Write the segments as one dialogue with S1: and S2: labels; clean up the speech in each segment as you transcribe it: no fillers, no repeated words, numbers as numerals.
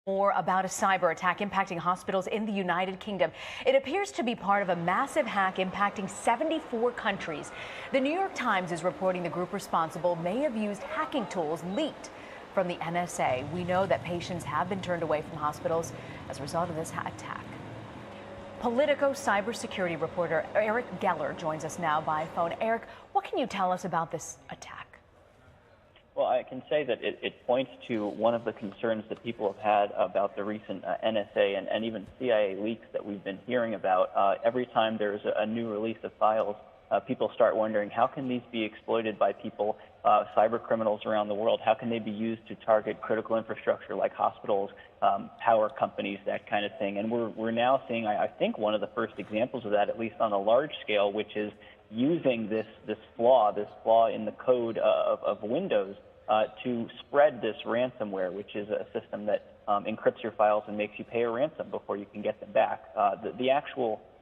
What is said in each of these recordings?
S1: More about a cyber attack impacting hospitals in the United Kingdom. It appears to be part of a massive hack impacting 74 countries. The New York Times is reporting the group responsible may have used hacking tools leaked from the NSA. We know that patients have been turned away from hospitals as a result of this attack. Politico cybersecurity reporter Eric Geller joins us now by phone. Eric, what can you tell us about this attack?
S2: Well, I can say that it points to one of the concerns that people have had about the recent NSA and even CIA leaks that we've been hearing about. Every time there's a new release of files, people start wondering, how can these be exploited by people, cyber criminals around the world? How can they be used to target critical infrastructure like hospitals, power companies, that kind of thing? And we're now seeing, I think, one of the first examples of that, at least on a large scale, which is using this flaw in the code of Windows to spread this ransomware, which is a system that encrypts your files and makes you pay a ransom before you can get them back. The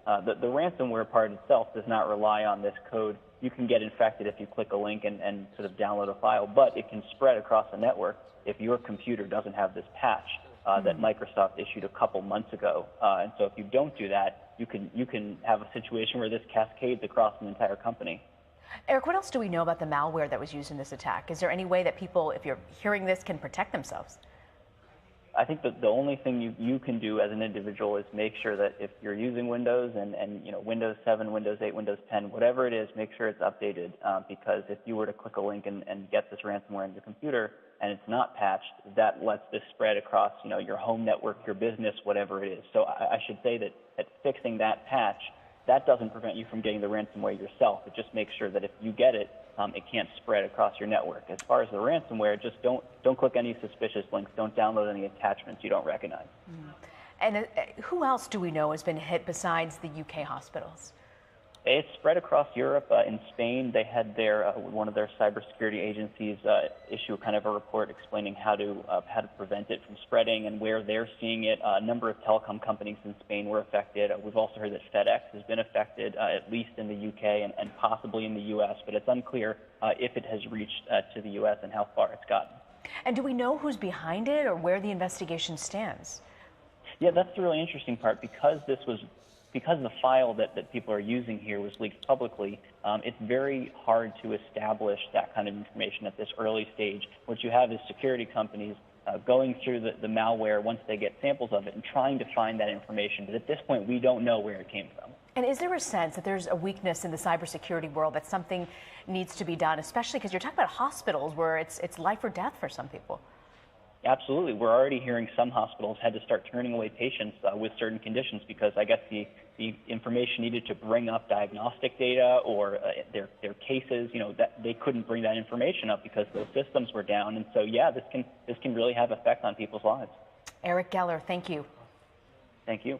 S2: ransomware part itself does not rely on this code. You can get infected if you click a link and sort of download a file, but it can spread across the network if your computer doesn't have this patch that Microsoft issued a couple months ago. And so if you don't do that, you can have a situation where this cascades across an entire company.
S1: Eric, what else do we know about the malware that was used in this attack? Is there any way that people, if you're hearing this, can protect themselves?
S2: I think that the only thing you can do as an individual is make sure that if you're using Windows and Windows 7, Windows 8, Windows 10, whatever it is, make sure it's updated, because if you were to click a link and get this ransomware in your computer and it's not patched, that lets this spread across your home network, your business, whatever it is. So I should say that fixing that patch, that doesn't prevent you from getting the ransomware yourself. It just makes sure that if you get it, it can't spread across your network. As far as the ransomware, just don't click any suspicious links. Don't download any attachments you don't recognize.
S1: And who else do we know has been hit besides the UK hospitals?
S2: It's spread across Europe. In Spain, they had one of their cybersecurity agencies issue kind of a report explaining how to prevent it from spreading and where they're seeing it. A number of telecom companies in Spain were affected. We've also heard that FedEx has been affected, at least in the UK and possibly in the US, but it's unclear if it has reached to the US and how far it's gotten.
S1: And do we know who's behind it or where the investigation stands?
S2: Yeah, that's the really interesting part. Because the file that people are using here was leaked publicly, it's very hard to establish that kind of information at this early stage. What you have is security companies going through the malware once they get samples of it and trying to find that information. But at this point, we don't know where it came from.
S1: And is there a sense that there's a weakness in the cybersecurity world, that something needs to be done, especially because you're talking about hospitals where it's life or death for some people?
S2: Absolutely. We're already hearing some hospitals had to start turning away patients with certain conditions because I guess the information needed to bring up diagnostic data or their cases, that they couldn't bring that information up because those systems were down. And so, yeah, this can really have effect on people's lives.
S1: Eric Geller, thank you.
S2: Thank you.